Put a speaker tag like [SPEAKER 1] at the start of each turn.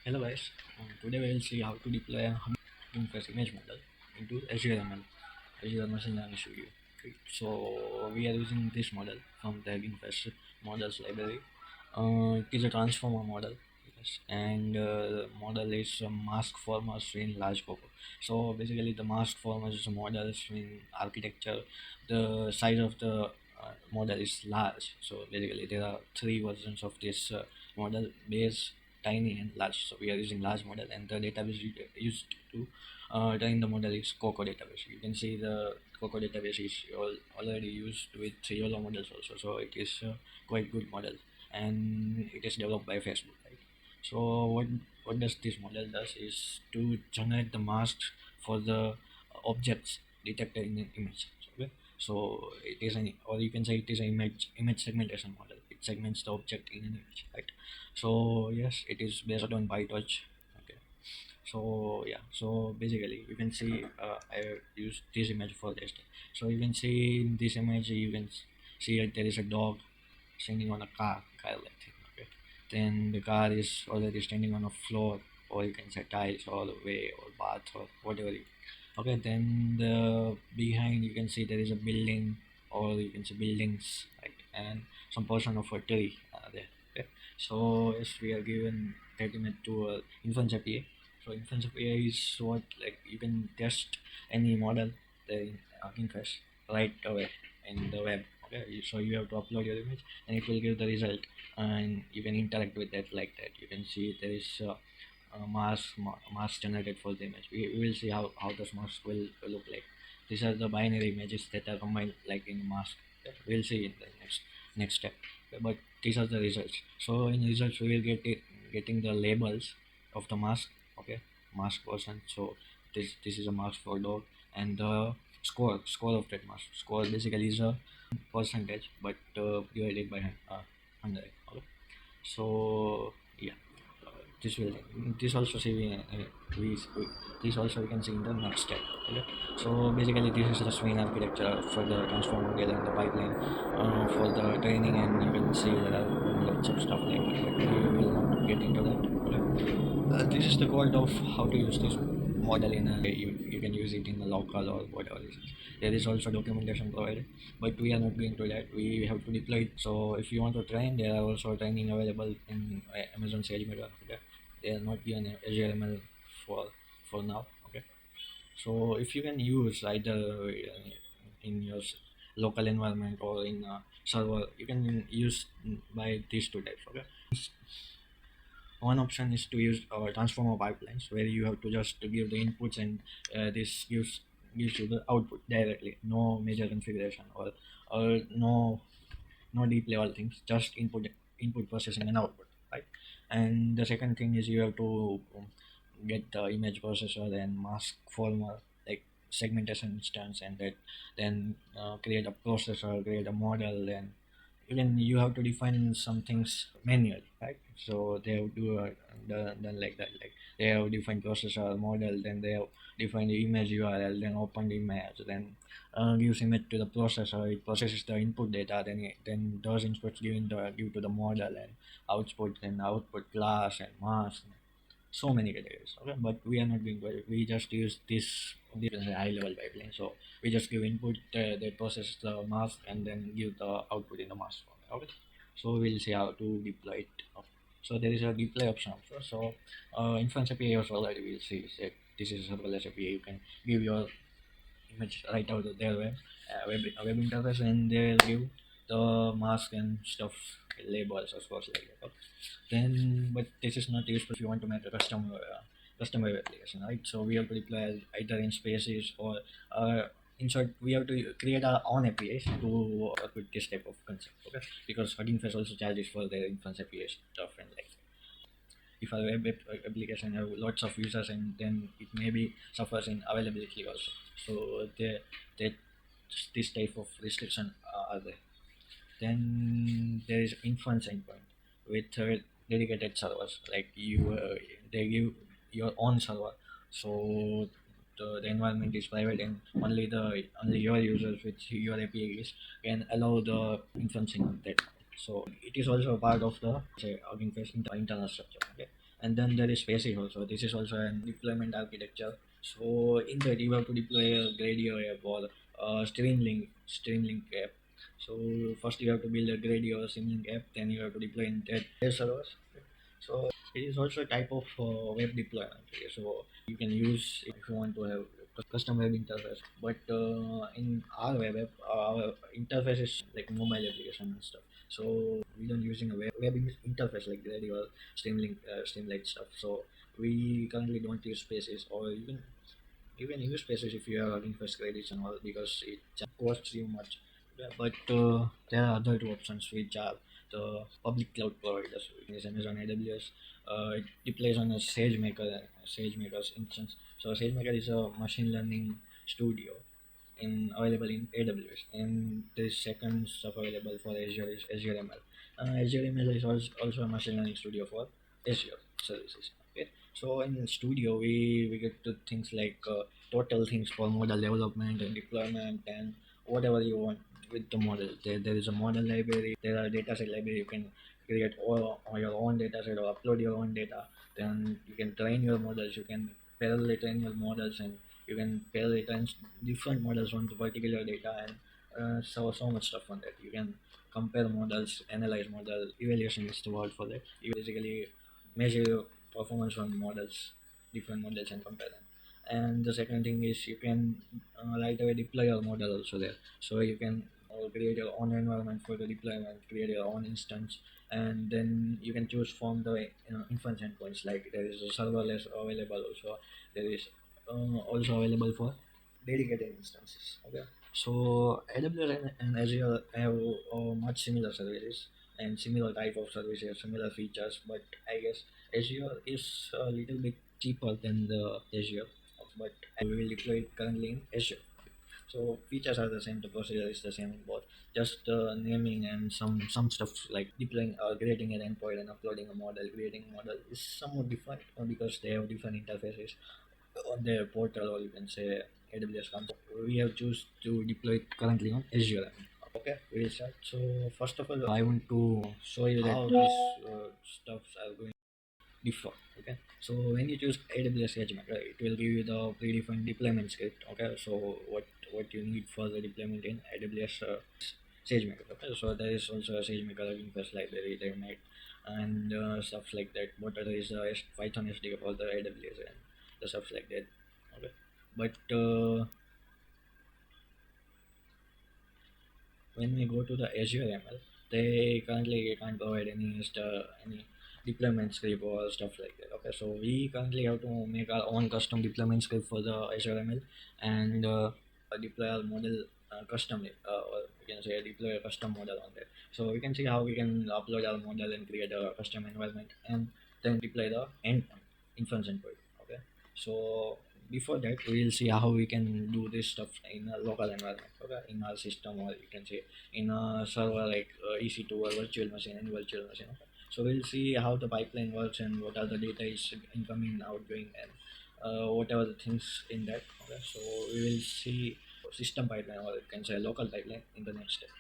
[SPEAKER 1] Hello guys, today we will see how to deploy a hugging face image model into Azure ML, Azure Machine-Learning Studio. Okay. So we are using this model from the hugging face models library. It is a transformer model, yes, and model is a mask former in large cohort. So basically, the mask former is a model in architecture. The size of the model is large. So basically, there are three versions of this model: base, tiny, and large. So we are using large model, and the database used to train the model is Coco database. You can see the Coco database is already used with YOLO models also. So it is quite good model, and it is developed by Facebook, right? So what does this model does is to generate the masks for the objects detected in an image. Okay, so it is an, or you can say it is an image segmentation model. It segments the object in an image, right? So yes, it is based on PyTorch. Okay, so yeah, so basically you can see I use this image for this. So you can see in this image you can see that there is a dog standing on a car like thing. Okay, then the car is already standing on a floor, or you can say tiles all the way, or bath, or whatever okay, then the behind you can see there is a building, or you can see buildings, right, and some portion of a tree there. Okay, so yes, we are given 30 minutes to inference-api. So inference-api is what, like, you can test any model in inference right away in the web. Okay, so you have to upload your image and it will give the result, and you can interact with that like that. You can see there is mask generated for the image. We will see how this mask will look like. These are the binary images that are combined like in mask. Okay, we'll see in the next step. Okay, but these are the results. So in results we will getting the labels of the mask. Okay, mask person. So this is a mask for dog, and the score of that mask. Score basically is a percentage, but divided by 100. Okay, so yeah, this will this also see this also we can see in the next step. Okay, so basically this is the main architecture for the transformer model and the pipeline for the training, and you can see there are lots of stuff like that, but we will not get into that. Okay. This is the code of how to use this model in a you can use it in the local or whatever it is. There is also documentation provided, but we are not going to that. We have to deploy it. So if you want to train, there are also training available in Amazon SageMaker. Okay, they are not given Azure ML for now. Okay, so if you can use either in your local environment or in a server, you can use by these two types. Okay, one option is to use transformer pipelines, where you have to just give the inputs, and this gives you the output directly. No major configuration, or no deep level things. Just input processing and output, right? And the second thing is you have to get the image processor and mask former, like segmentation instance, and that then create a processor, create a model, and even you have to define some things manually, right? So they have to done like that, like they have defined processor model, then they have defined the image URL, then open the image, then gives image to the processor. It processes the input data, then those inputs give to the model, and output class and mask, so many categories. Okay, but we are not doing well. We just use this is a high level pipeline. So we just give input, they process the mask, and then give the output in the mask form. Okay, so we'll see how to deploy it. Okay. So there is a deploy option also. So inference API also already we'll see that this is a serverless API. You can give your image right out of their web interface, and they will give the mask and stuff, labels of course like that. Okay. Then, but this is not useful if you want to make a custom web application, right? So we have to deploy either in spaces, or in short, we have to create our own APIs to work with this type of concept. Okay, because Hugging Face also charges for their inference APIs stuff, and like if a application have lots of users, and then it maybe suffers in availability also. So they this type of restriction are there. Then there is inference endpoint with dedicated servers, like they give your own server. So the environment is private, and only your users with your APIs can allow the inferencing of that. So it is also a part of the say Hugging Face internal structure. Okay, And then there is Spaces also. This is also an deployment architecture. So in that you have to deploy a Gradio app or a Streamlink app. So first you have to build a Gradio Streamlink app, then you have to deploy in that servers. So it is also a type of web deployment. Okay, so you can use if you want to have a custom web interface. But in our web app, our interface is like mobile application and stuff. So we don't using a web interface like Ready or Streamlit stuff. So we currently don't use Spaces, or even use Spaces if you are having first credits and all, because it just costs you much. Yeah, but there are other two options which are the public cloud providers. Is Amazon AWS. It deploys on a SageMaker's instance. So SageMaker is a machine learning studio available in AWS, and the second stuff available for Azure is Azure ML. Azure ML is also a machine learning studio for Azure services. Okay, so in Studio we get to things like total things for model development and deployment and whatever you want with the model. There is a model library. There are dataset library. You can create all your own dataset or upload your own data. Then you can train your models. You can parallel train your models, and you can parallel train different models on the particular data, and so much stuff on that. You can compare models, analyze model, evaluation is the word for that. You basically measure your performance on models, different models, and compare them. And the second thing is you can right away deploy your model also there. So you can create your own environment for the deployment, create your own instance, and then you can choose from the inference endpoints. Like there is a serverless available also. There is also available for dedicated instances. Okay. So AWS and Azure have much similar services and similar type of services, similar features, but I guess Azure is a little bit cheaper than the Azure, but we will deploy it currently in Azure. So features are the same, the procedure is the same in both. Just naming and some stuff like deploying, creating an endpoint and uploading a model, creating a model is somewhat different because they have different interfaces on their portal, or you can say AWS console. We have choose to deploy it currently on Azure. Okay, we will start. So first of all, I want to show you that how these stuffs are going differ. Okay, so when you choose AWS SageMaker, it will give you the predefined deployment script. Okay, so what you need for the deployment in AWS SageMaker. Okay, so there is also a SageMaker inference library they made, and stuff like that. But there is a Python SDK for the AWS and the stuff like that. Okay, but when we go to the Azure ML, they currently can't provide any deployment script or stuff like that. Okay, so we currently have to make our own custom deployment script for the Azure ML and deploy our model custom, or we can say deploy a custom model on that. So we can see how we can upload our model and create a custom environment and then deploy the endpoint, inference endpoint. Okay, so before that we will see how we can do this stuff in a local environment, okay, in our system, or you can say in a server like EC2 or virtual machine, any virtual machine. Okay. So we'll see how the pipeline works and what are the data is incoming, outgoing, and whatever the things in that. Okay. So we will see system pipeline, or you can say local pipeline, in the next step.